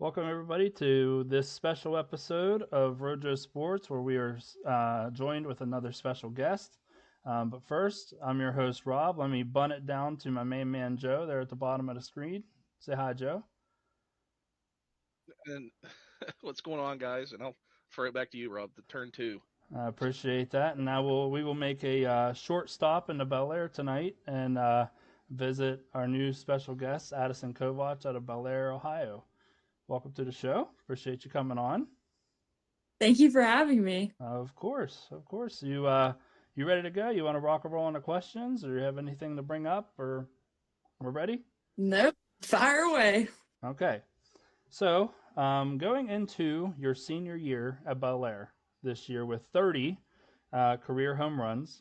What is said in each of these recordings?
Welcome, everybody, to this special episode of Ro-JoSports, where we are joined with another special guest. But first, I'm your host, Rob. Let me bun it down to my main man, Joe, there at the bottom of the screen. Say hi, Joe. And what's going on, guys? And I'll throw it back to you, Rob. The turn two. I appreciate that. And now we will make a short stop into Bellaire tonight and visit our new special guest, Addison Kovach, out of Bellaire, Ohio. Welcome to the show. Appreciate you coming on. Thank you for having me. Of course, of course. You ready to go? You want to rock and roll on the questions, or you have anything to bring up, or we're ready? Nope. Fire away. Okay. So, going into your senior year at Bellaire this year with 30 career home runs,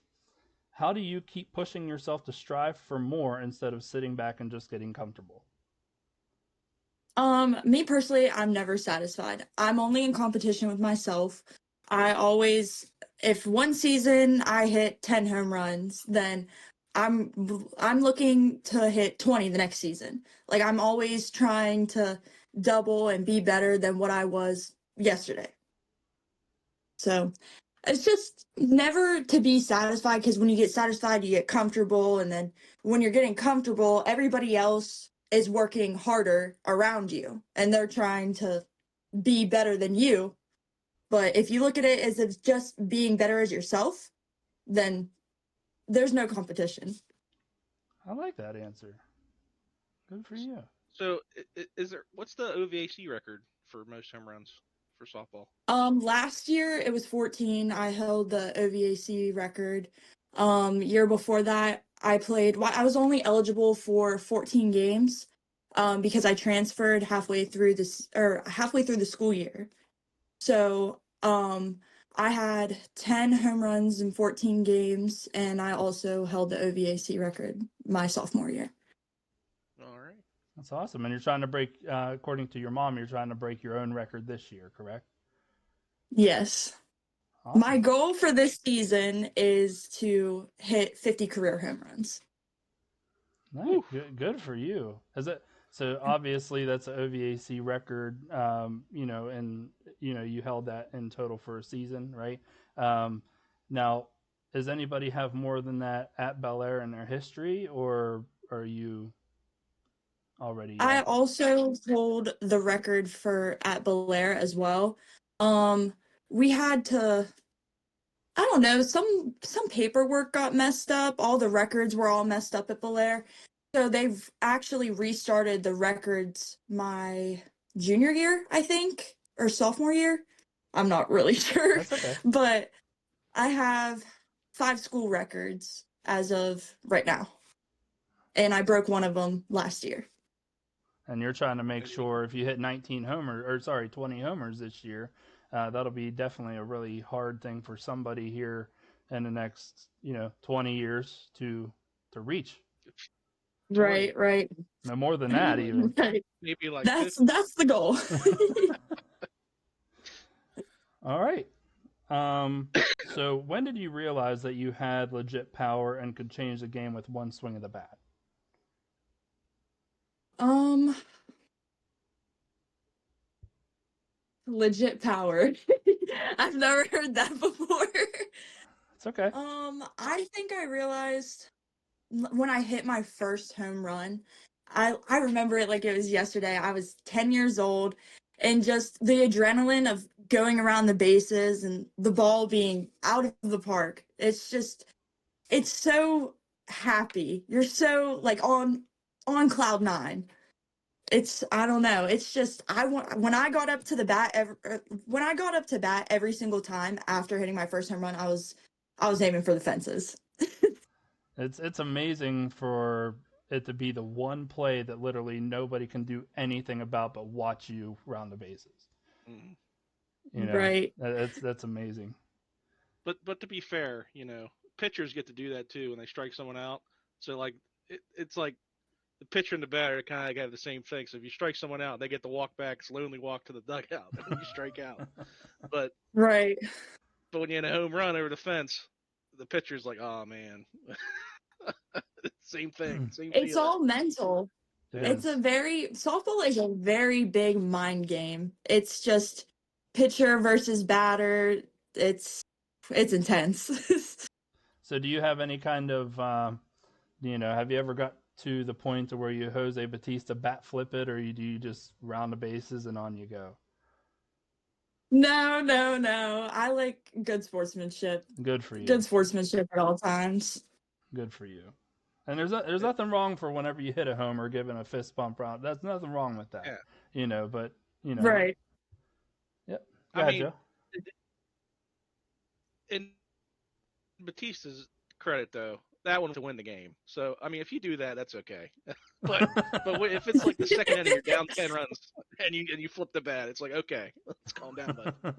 how do you keep pushing yourself to strive for more instead of sitting back and just getting comfortable? Me personally, I'm never satisfied. I'm only in competition with myself. I always, if one season I hit 10 home runs, then I'm I'm looking to hit 20 the next season. Like I'm always trying to double and be better than what I was yesterday. So it's just never to be satisfied because when you get satisfied, you get comfortable. And then when you're getting comfortable, everybody else is working harder around you and they're trying to be better than you. But if you look at it as if just being better as yourself, then there's no competition. I like that answer. Good for you. So, is there what's the OVAC record for most home runs for softball? Last year it was 14. I held the OVAC record. Year before that, I was only eligible for 14 games, because I transferred halfway through the school year. So, I had 10 home runs in 14 games, and I also held the OVAC record my sophomore year. All right. That's awesome. And you're trying to break, according to your mom, you're trying to break your own record this year, correct? Yes. My Awesome. goal for this season is to hit 50 career home runs. Nice. Good for you. Is it so? Obviously, that's an OVAC record. And you held that in total for a season, right? Now, does anybody have more than that at Bellaire in their history, or are you already? I also hold the record for at Bellaire as well. Um, we had to, I don't know, some paperwork got messed up. All the records were all messed up at Bellaire. So they've actually restarted the records my junior year, I think, or sophomore year. I'm not really sure, That's okay. but I have 5 school records as of right now. And I broke one of them last year. And you're trying to make sure if you hit 19 homers, or sorry, 20 homers this year, that'll be definitely a really hard thing for somebody here in the next 20 years to reach. 20. Right. No more than that, even. Right. Maybe like That's 50. that's the goal. All right. So when did you realize that you had legit power and could change the game with one swing of the bat? um Legit power. I've never heard that before. It's okay. I think I realized when I hit my first home run. I remember it like it was yesterday. I was 10 years old, and just the adrenaline of going around the bases and the ball being out of the park. It's so happy. You're so like on cloud 9. I don't know. It's just I want when I got up to the bat when I got up to bat every single time after hitting my first home run, I was aiming for the fences. It's amazing for it to be the one play that literally nobody can do anything about but watch you round the bases. Mm. Right. That's amazing. But to be fair, pitchers get to do that too when they strike someone out. So like it's like the pitcher and the batter kind of have the same thing. So if you strike someone out, they get to walk back, slowly walk to the dugout, and you strike out. But Right. but when you hit a home run over the fence, the pitcher's like, oh man, same thing, same It's feeling. all mental. Softball is a very big mind game. It's just pitcher versus batter. It's intense. So do you have any kind of, have you ever got to the point to where you Jose Batista bat flip it, or do you just round the bases and on you go? No, no, no. I like good sportsmanship. Good for you. Good sportsmanship at all times. Good for you. And there's nothing wrong for whenever you hit a homer giving a fist bump round. There's nothing wrong with that. Yeah. But Right. Yep. Go ahead, Joe. In Batista's credit, though, that one to win the game. So I mean, if you do that, that's okay. but if it's like the second inning, you're down 10 runs and you flip the bat, it's like, okay, let's calm down, bud.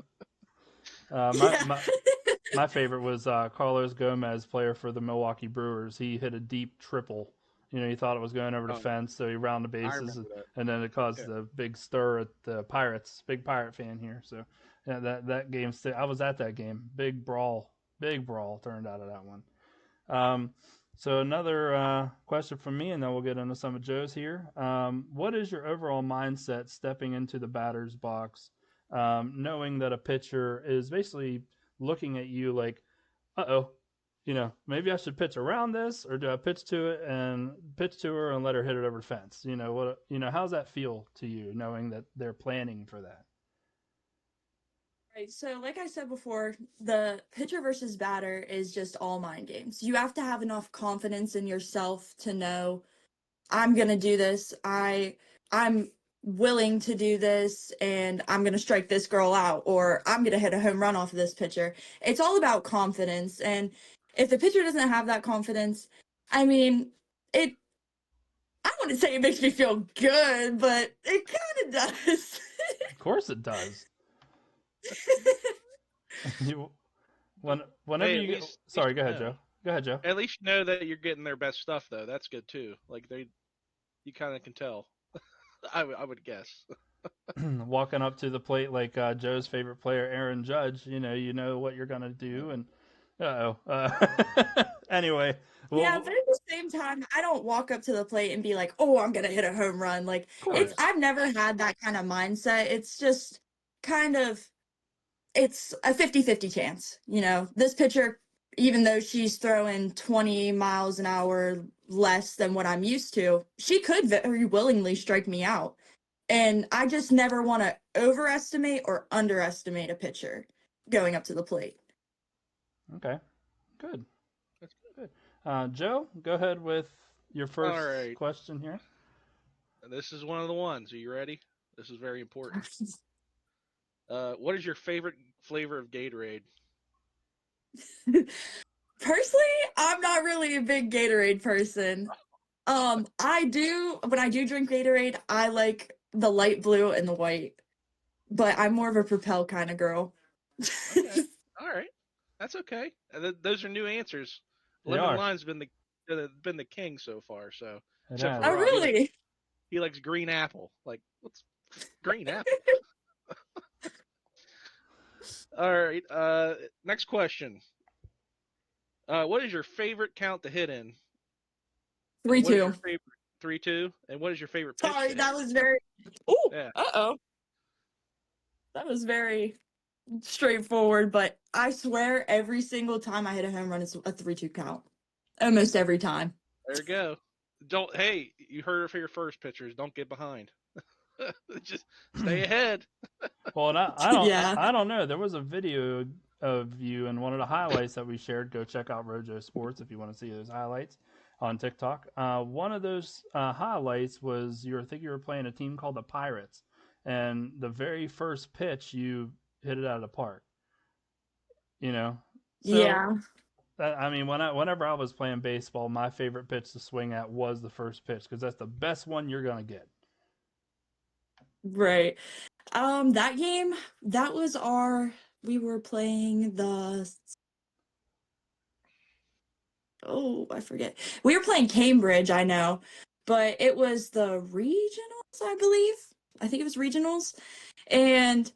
My favorite was Carlos Gomez, player for the Milwaukee Brewers. He hit a deep triple. He thought it was going over the fence, so he rounded the bases, and then it caused a big stir at the Pirates. Big Pirate fan here, so yeah, that game. I was at that game. Big brawl turned out of that one. So another question from me, and then we'll get into some of Joe's here. What is your overall mindset stepping into the batter's box, knowing that a pitcher is basically looking at you like, uh-oh, maybe I should pitch around this, or do I pitch to her and let her hit it over the fence? How's that feel to you, knowing that they're planning for that? Right. So like I said before, the pitcher versus batter is just all mind games. You have to have enough confidence in yourself to know, I'm going to do this. I'm willing to do this, and I'm going to strike this girl out, or I'm going to hit a home run off of this pitcher. It's all about confidence. And if the pitcher doesn't have that confidence, I mean, I wouldn't say it makes me feel good, but it kind of does. Of course it does. Whenever you get, sorry, go ahead, Joe. Go ahead, Joe. At least you know that you're getting their best stuff, though. That's good too. Like you kind of can tell. I would guess. Walking up to the plate like Joe's favorite player, Aaron Judge. You know what you're gonna do, and anyway. Yeah, but at the same time, I don't walk up to the plate and be like, "Oh, I'm gonna hit a home run." Like I've never had that kind of mindset. It's just kind of, it's a 50-50 chance. This pitcher, even though she's throwing 20 miles an hour less than what I'm used to, she could very willingly strike me out. And I just never want to overestimate or underestimate a pitcher going up to the plate. Okay, good. That's good. Joe, go ahead with your first question here. This is one of the ones. Are you ready? This is very important. What is your favorite flavor of Gatorade? Personally, I'm not really a big Gatorade person. When I do drink Gatorade, I like the light blue and the white, but I'm more of a Propel kind of girl. Okay. All right, that's okay. Those are new answers. Lemon Lime's been the king so far. So, oh, really? He likes green apple. Like, what's green apple? All right. Next question. What is your favorite count to hit in? 3-2. 3-2. And what is your favorite pitch? Sorry, that was very. Ooh. Yeah. That was very straightforward, but I swear every single time I hit a home run, it's a 3-2 count. Almost every time. There you go. Hey, you heard it for your first pitchers. Don't get behind. Just stay ahead. Well, and I don't know. There was a video of you in one of the highlights that we shared. Go check out Ro-JoSports if you want to see those highlights on TikTok. One of those highlights was I think you were playing a team called the Pirates, and the very first pitch you hit it out of the park. So, yeah. I mean, whenever I was playing baseball, my favorite pitch to swing at was the first pitch because that's the best one you're gonna get. Right. That game, we were playing I forget. We were playing Cambridge, I know, but it was the regionals, I believe. I think it was regionals. And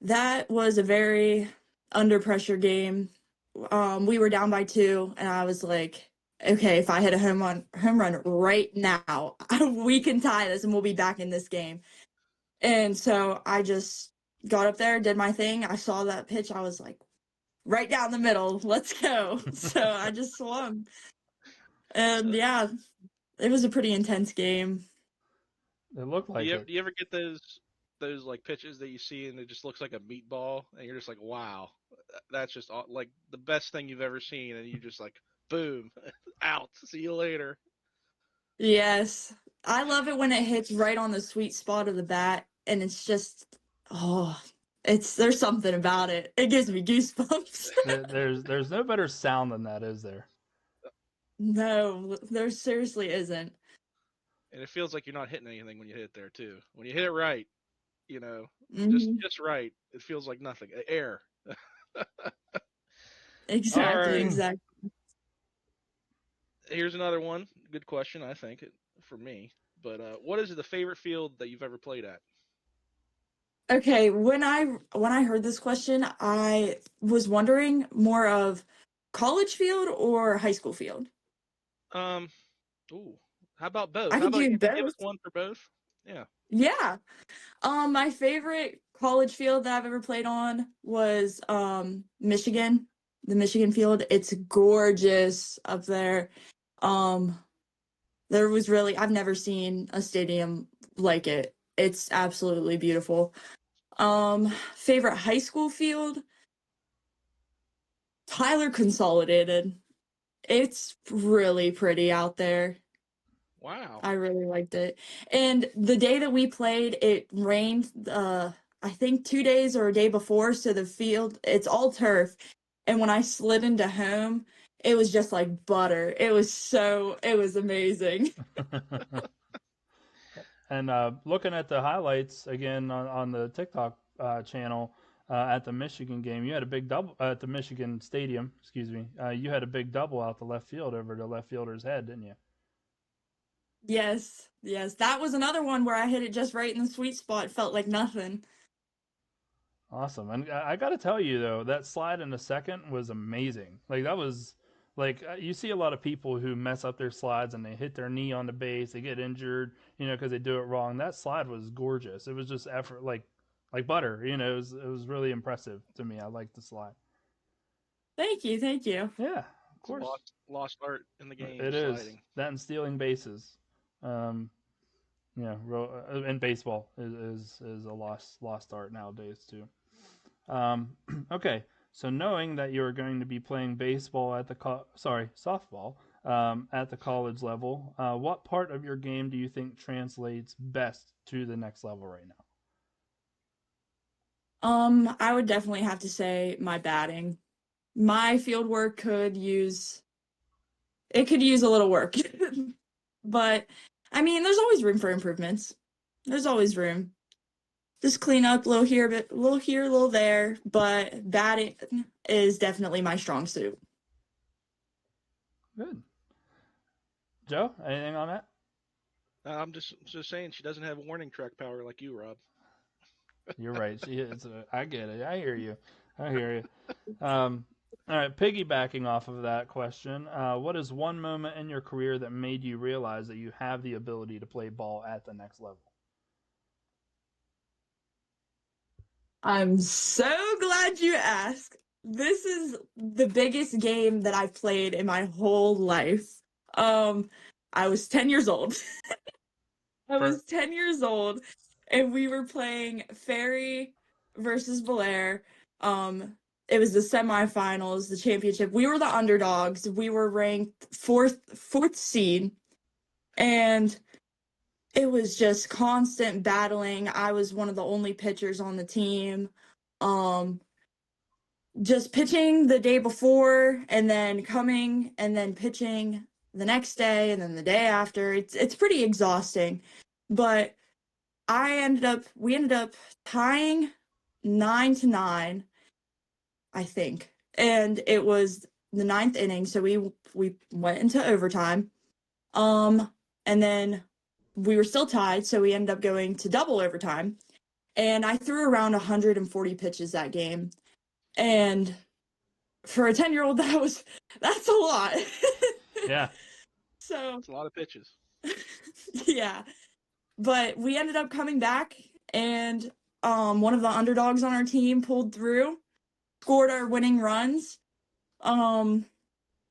that was a very under pressure game. We were down by 2, and I was like, okay, if I hit a home run right now, we can tie this and we'll be back in this game. And so I just got up there, did my thing. I saw that pitch. I was like, right down the middle. Let's go. So I just swung. And yeah, it was a pretty intense game. It looked like it. Do you ever get those like pitches that you see and it just looks like a meatball and you're just like, wow, that's just like the best thing you've ever seen, and you just like, boom, out. See you later. Yes. I love it when it hits right on the sweet spot of the bat and it's just, oh, there's something about it. It gives me goosebumps. There's no better sound than that, is there? No, there seriously isn't. And it feels like you're not hitting anything when you hit it there too. When you hit it right, you know, Mm-hmm. just right, it feels like nothing. Air. Exactly, All right. exactly. Here's another one. Good question, I think, for me. But what is the favorite field that you've ever played at? Okay, when I heard this question, I was wondering more of college field or high school field. Um, ooh, how about both? I How could about do give us both. one for both? Yeah. Yeah. My favorite college field that I've ever played on was Michigan, the Michigan field. It's gorgeous up there. Um, there was really I've never seen a stadium like it. It's absolutely beautiful. Favorite high school field? Tyler Consolidated. It's really pretty out there. Wow. I really liked it. And the day that we played, it rained, I think 2 days or a day before. So the field, it's all turf. And when I slid into home, it was just like butter. It was amazing. And looking at the highlights again on the TikTok channel at the Michigan game, you had a big double at the Michigan Stadium. Excuse me. You had a big double out the left field over the left fielder's head, didn't you? Yes, yes. That was another one where I hit it just right in the sweet spot. Felt like nothing. Awesome. And I got to tell you though, that slide in the second was amazing. Like that was like you see a lot of people who mess up their slides and they hit their knee on the base, they get injured, because they do it wrong. That slide was gorgeous. It was just effort like butter, it was really impressive to me. I liked the slide. Thank you, thank you. Yeah, of It's a course. lost art in the game, It is. sliding. That and stealing bases. Um, and baseball is a lost art nowadays too. Okay, so knowing that you're going to be playing baseball at the softball at the college level, what part of your game do you think translates best to the next level right now? I would definitely have to say my batting. My field work could use a little work. But I mean, there's always room for improvements. There's always room. Just clean up a little here, but a little here, a little there. But batting is definitely my strong suit. Good. Joe, anything on that? I'm just saying she doesn't have warning track power like you, Rob. You're right. She is. I get it. I hear you. I hear you. All right. Piggybacking off of that question, what is one moment in your career that made you realize that you have the ability to play ball at the next level? I'm so glad you asked. This is the biggest game that I've played in my whole life. I was 10 years old. I For was 10 years old and we were playing Ferry versus Bellaire. It was the semifinals, the championship. We were the underdogs. We were ranked fourth seed, and it was just constant battling. I was one of the only pitchers on the team. Um, just pitching the day before and then coming and then pitching the next day and then the day after. It's pretty exhausting. But we ended up tying 9-9, I think. And it was the ninth inning, so we went into overtime. And then we were still tied, so we ended up going to double overtime. And I threw around 140 pitches that game. And for a 10-year-old, that's a lot. Yeah. So, It's a lot of pitches. yeah. But we ended up coming back, and one of the underdogs on our team pulled through, scored our winning runs.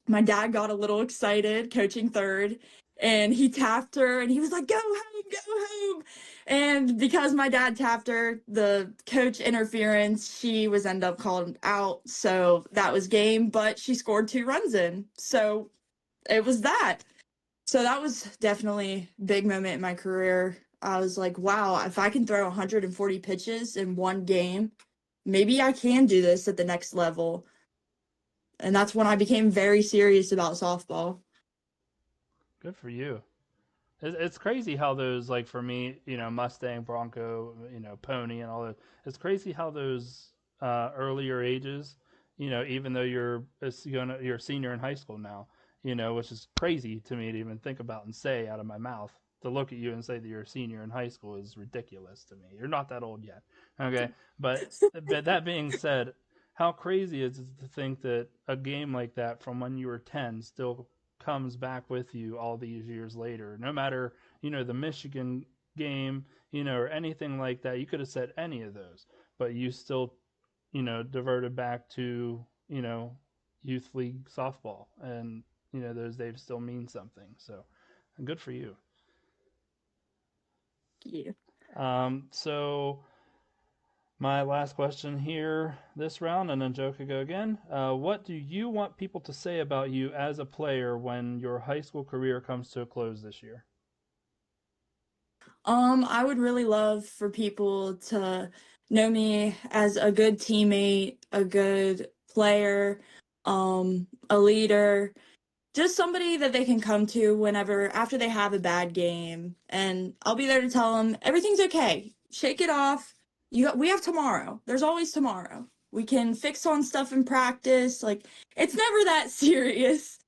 My dad got a little excited coaching third, and he tapped her and he was like, go home, go home. And because my dad tapped her, the coach interference, she was end up called out. So that was game, but she scored 2 runs in. So it was that. So that was definitely a big moment in my career. I was like, wow, if I can throw 140 pitches in one game, maybe I can do this at the next level. And that's when I became very serious about softball. Good for you. It's crazy how those, like for me, Mustang, Bronco, Pony, and all that. It's crazy how those earlier ages, even though you're a senior in high school now, which is crazy to me to even think about and say out of my mouth. To look at you and say that you're a senior in high school is ridiculous to me. You're not that old yet, okay? But that being said, how crazy is it to think that a game like that from when you were 10 still comes back with you all these years later. No matter, the Michigan game, or anything like that. You could have said any of those, but you still, diverted back to, youth league softball. And, those days still mean something. So good for you. Yeah. So my last question here this round, and then Joe could go again. What do you want people to say about you as a player when your high school career comes to a close this year? I would really love for people to know me as a good teammate, a good player, a leader, just somebody that they can come to whenever after they have a bad game, and I'll be there to tell them everything's okay. Shake it off. We have tomorrow. There's always tomorrow. We can fix on stuff in practice. Like, it's never that serious,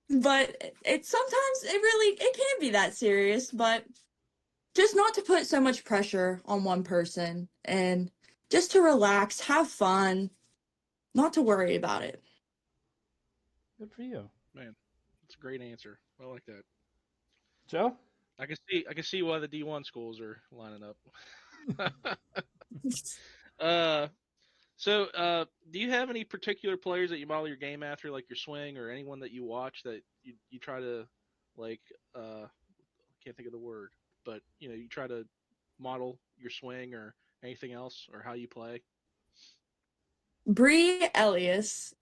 but it's sometimes it can be that serious, but just not to put so much pressure on one person and just to relax, have fun, not to worry about it. Good for you. Man, that's a great answer. I like that. Joe? I can see why the D1 schools are lining up. uh, so, do you have any particular players that you model your game after, like your swing, or anyone that you watch that you try to, like, can't think of the word, but you try to model your swing or anything else or how you play? Bree Elias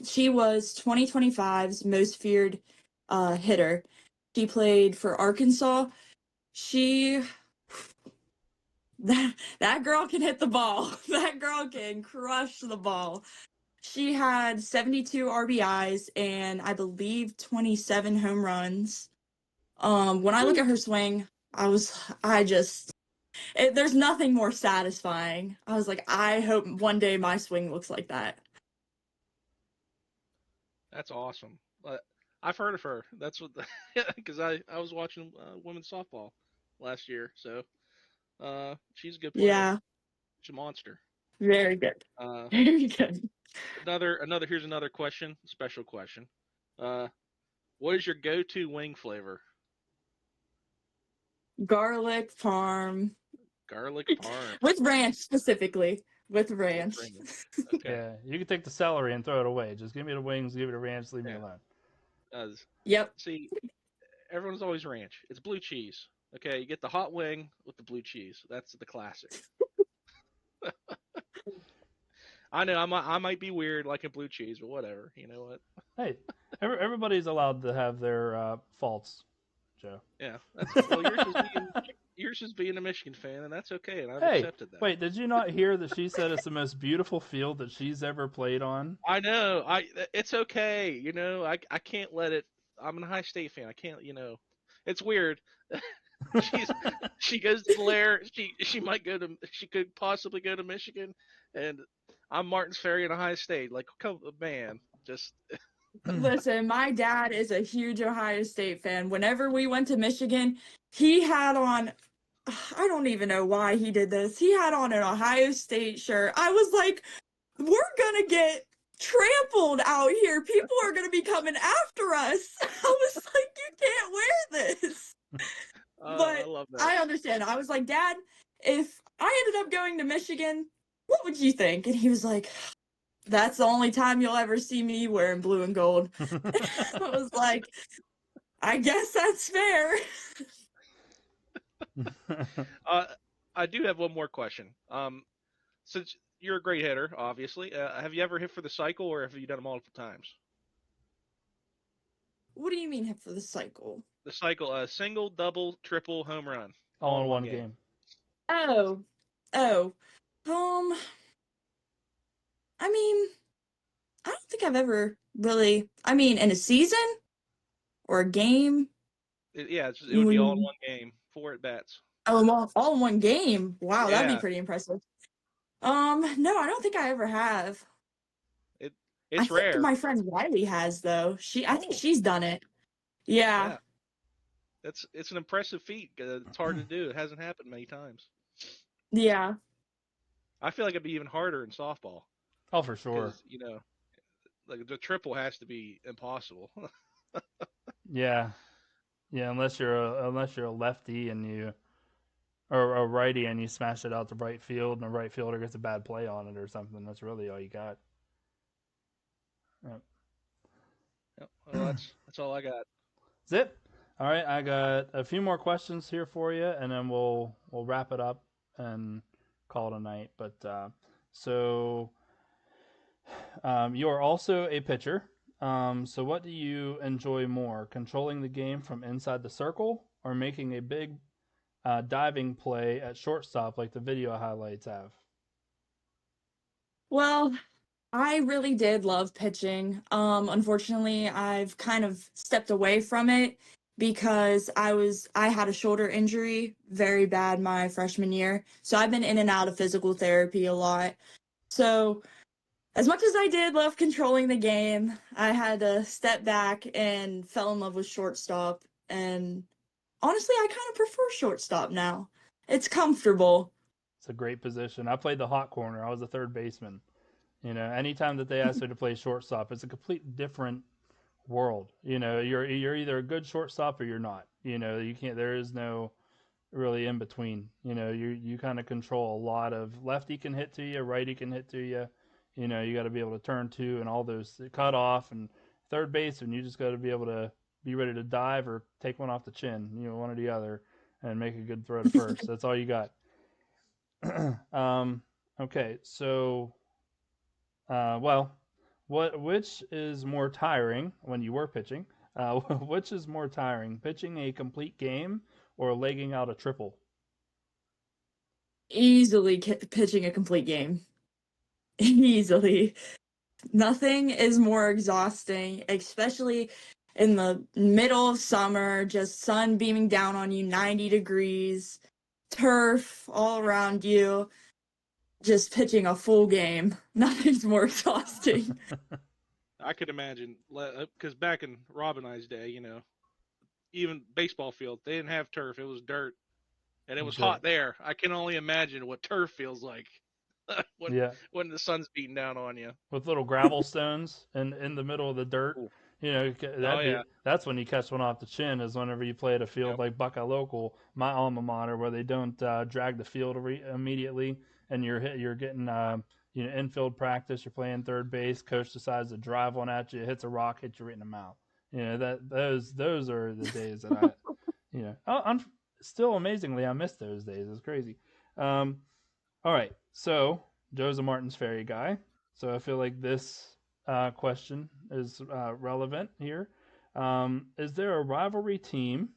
she was 2025's most feared hitter. She played for Arkansas. She that girl can hit the ball. That girl can crush the ball. She had 72 RBIs and I believe 27 home runs. When I look at her swing, there's nothing more satisfying. I was like, I hope one day my swing looks like that. That's awesome. I've heard of her. That's what, because I was watching women's softball last year, so she's a good player. Yeah, She's a monster. very good. Uh, Very good. another here's another question, special question. Uh, what is your go-to wing flavor? Garlic parm Garlic parm with ranch specifically. With with ranch. ranch. Okay. Yeah, you can take the celery and throw it away. Just give me the wings, give me the ranch, leave me Yeah. alone. Uh, Yep. see, everyone's always ranch. It's blue cheese. Okay, you get the hot wing with the blue cheese. That's the classic. I know I might be weird liking blue cheese, but whatever. You know what? Hey, everybody's allowed to have their faults, Joe. Yeah, that's well. Yours is being a Michigan fan, and that's okay, and I've Hey, accepted that. wait, did you not hear that she said it's the most beautiful field that she's ever played on? I know. It's okay. I can't let it. I'm a High State fan. I can't. It's weird. She's she goes to Bellaire. She could possibly go to Michigan, and I'm Martins Ferry in Ohio State. Like, come man, just Listen, my dad is a huge Ohio State fan. Whenever we went to Michigan, he had on, I don't even know why he did this. He had on an Ohio State shirt. I was like, we're gonna get trampled out here. People are going to be coming after us. I was like, you can't wear this. I But love that. I understand. I was like, Dad, if I ended up going to Michigan, what would you think? And he was like, that's the only time you'll ever see me wearing blue and gold. I was like, I guess that's fair. I do have one more question. Since you're a great hitter, obviously, have you ever hit for the cycle, or have you done it multiple times? What do you mean hit for the cycle? The cycle, single, double, triple, home run, All in one game. Oh, oh, I mean, I don't think I've ever really. I mean, in a season or a game. It would be all in one game, 4 at bats. Oh, all in one game. Wow, that'd be Yeah, pretty impressive. No, I don't think I ever have. I it's think rare. my friend Riley has though. I think Oh, she's done it. Yeah. yeah, it's an impressive feat. It's hard to do. It hasn't happened many times. Yeah. I feel like it'd be even harder in softball Oh, for sure. because like the triple has to be impossible. Yeah, yeah. Unless you're a lefty and or a righty and you smash it out to right field and a right fielder gets a bad play on it or something. That's really all you got. Yep. Yep. Well, that's all I got. That's it. All right, I got a few more questions here for you, and then we'll wrap it up and call it a night. But so you are also a pitcher. So what do you enjoy more, controlling the game from inside the circle or making a big diving play at shortstop like the video highlights have? Well, I really did love pitching. Unfortunately, I've kind of stepped away from it because I had a shoulder injury, very bad my freshman year. So I've been in and out of physical therapy a lot. So as much as I did love controlling the game, I had to step back and fell in love with shortstop. And honestly, I kind of prefer shortstop now. It's comfortable. It's a great position. I played the hot corner. I was a third baseman. Anytime that they ask you to play shortstop, it's a complete different world. You're either a good shortstop or you're not. You can't. There is no really in between. You kind of control a lot of lefty can hit to you, righty can hit to you. You got to be able to turn to and all those cut off and third base, and you just got to be able to be ready to dive or take one off the chin. One or the other, and make a good throw to first. That's all you got. Okay, so well, which is more tiring when you were pitching? Which is more tiring, pitching a complete game or legging out a triple? Easily pitching a complete game. Easily. Nothing is more exhausting, especially in the middle of summer, just sun beaming down on you, 90 degrees, turf all around you, just pitching a full game. Nothing's more exhausting. I could imagine because back in Rob and I's day, even baseball field, they didn't have turf; it was dirt, and it was hot there. I can only imagine what turf feels like when Yeah, when the sun's beating down on you. with little gravel stones in the middle of the dirt. Ooh. Oh That'd be yeah. that's when you catch one off the chin is whenever you play at a field Yep. like Buckeye Local, my alma mater, where they don't drag the field immediately, and you're getting infield practice. You're playing third base. Coach decides to drive one at you, hits a rock, hits you right in the mouth. Those are the days that I'm still amazingly I miss those days. It's crazy. Um, all right, so Joe's a Martins Ferry guy, so I feel like this question is relevant here. Is there a rivalry team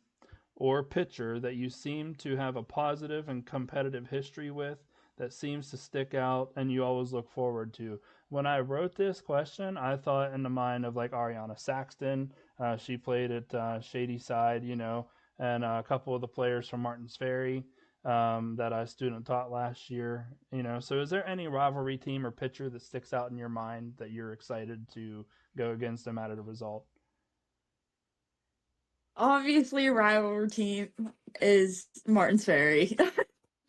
or pitcher that you seem to have a positive and competitive history with that seems to stick out and you always look forward to? When I wrote this question, I thought in the mind of like Ariana Saxton. She played at Shady Side, and a couple of the players from Martins Ferry that I student taught last year. So is there any rivalry team or pitcher that sticks out in your mind that you're excited to go against no matter the result? Obviously, rivalry team is Martins Ferry. I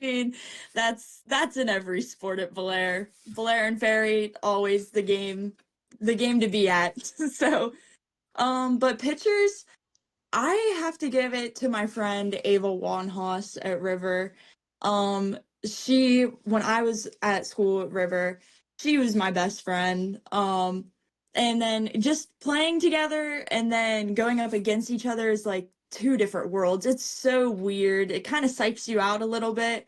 mean, that's in every sport at Bellaire. Bellaire and Ferry, always the game the game to be at. So, but pitchers, I have to give it to my friend Ava Wanhoss at River. She, when I was at school at River, she was my best friend. And then just playing together and then going up against each other is like two different worlds. It's so weird. It kind of psychs you out a little bit,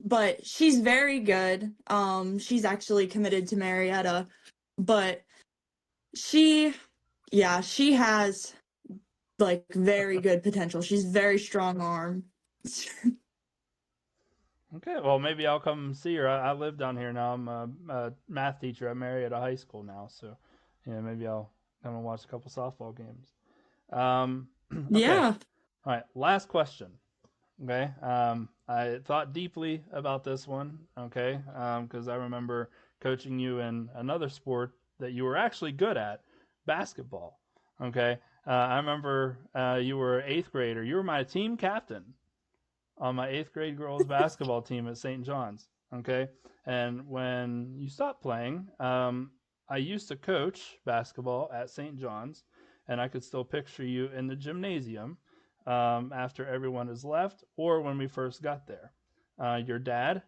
but she's very good. She's actually committed to Marietta, but she, yeah, she has like very good potential. She's very strong arm. Okay, well maybe I'll come see her. I live down here now. I'm a math teacher at Marietta High School now, so yeah, maybe I'll come and watch a couple softball games. Okay, Yeah. all right. Last question. Okay, I thought deeply about this one. Okay, because I remember coaching you in another sport that you were actually good at, basketball. Okay, I remember you were eighth grader. You were my team captain on my eighth grade girls basketball team at St. John's. Okay, and when you stopped playing, I used to coach basketball at St. John's, and I could still picture you in the gymnasium after everyone has left, or when we first got there. Your dad,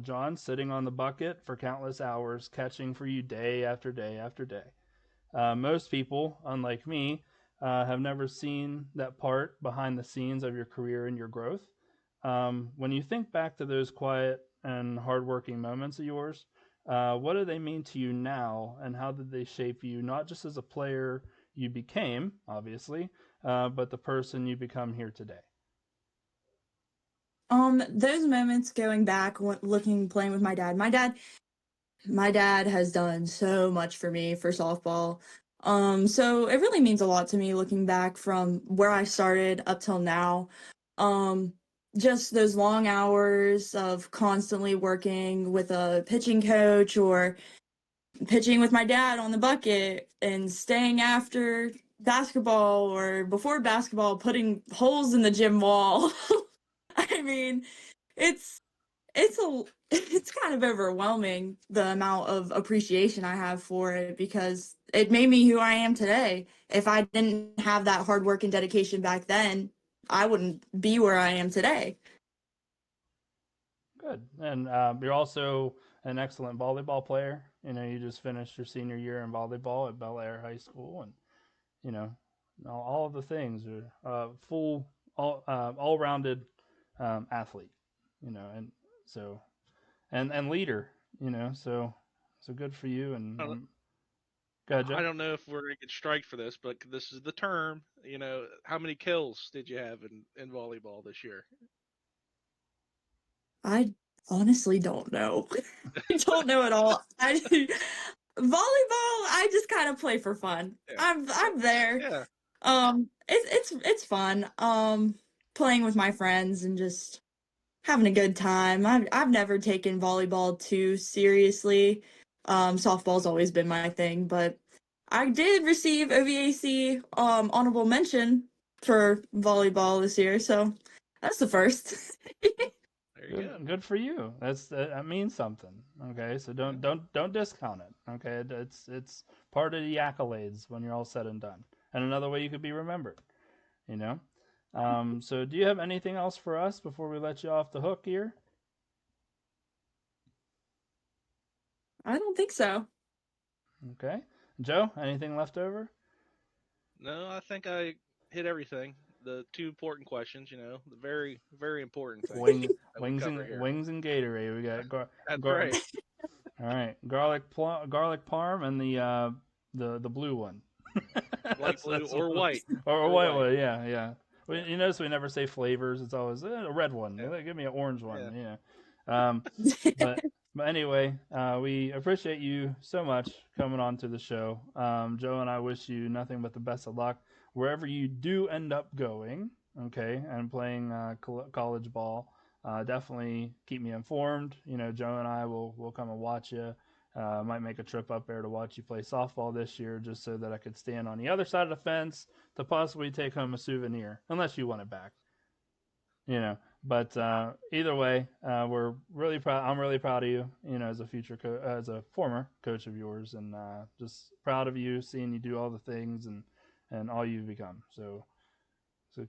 John, sitting on the bucket for countless hours, catching for you day after day after day. Most people, unlike me, have never seen that part behind the scenes of your career and your growth. When you think back to those quiet and hardworking moments of yours, what do they mean to you now, and how did they shape you, not just as a player you became, obviously, but the person you become here today? Those moments going back, looking, playing with my dad. My dad has done so much for me for softball. So it really means a lot to me looking back from where I started up till now. Um, just those long hours of constantly working with a pitching coach or pitching with my dad on the bucket and staying after basketball or before basketball, putting holes in the gym wall. I mean, it's it's a it's kind of overwhelming the amount of appreciation I have for it because it made me who I am today. If I didn't have that hard work and dedication back then, I wouldn't be where I am today. Good. And you're also an excellent volleyball player. You know, you just finished your senior year in volleyball at Bellaire High School, and you know, all of the things are full, all rounded athlete. You know, and so and leader. You know, so good for you. And go ahead, Joe. I don't know if we're gonna get striked for this, but this is the term. How many kills did you have in volleyball this year? I honestly don't know. I don't know at all. Volleyball, I just kind of play for fun. Yeah, I'm there. yeah. It's fun. Playing with my friends and just having a good time. I've never taken volleyball too seriously. Softball's always been my thing, but I did receive OVAC honorable mention for volleyball this year, so that's the first. There you go. Good for you. That means something. Okay, so Yeah. don't discount it. Okay, it's part of the accolades when you're all said and done, and another way you could be remembered. You know. So do you have anything else for us before we let you off the hook here? I don't think so. Okay, Joe, anything left over? No, I think I hit everything. The two important questions, the very, very important things Wing, that we cover here. wings and Gatorade. We got That's gar- right. all right, garlic parm and the blue one. Light blue that's or what white. or Or white white. one. Yeah, yeah. Yeah. You notice we never say flavors. It's always a red one. Yeah. Give me an orange Yeah. one. Yeah. But anyway, we appreciate you so much coming on to the show. Joe and I wish you nothing but the best of luck wherever you do end up going. Okay, and playing college ball. Definitely keep me informed. You know, Joe and I will come and watch you. Might make a trip up there to watch you play softball this year, just so that I could stand on the other side of the fence to possibly take home a souvenir, unless you want it back. You know, But either way, we're really proud. I'm really proud of you. You know, as a as a former coach of yours, and just proud of you, seeing you do all the things and all you've become. So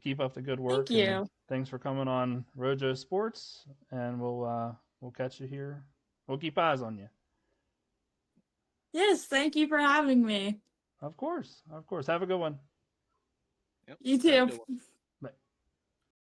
keep up the good Thank work, and you. thanks for coming on Ro-JoSports. And we'll catch you here. We'll keep eyes on you. Yes, thank you for having me. Of course, of course. Have a good one. Yep. You Have a too. good one.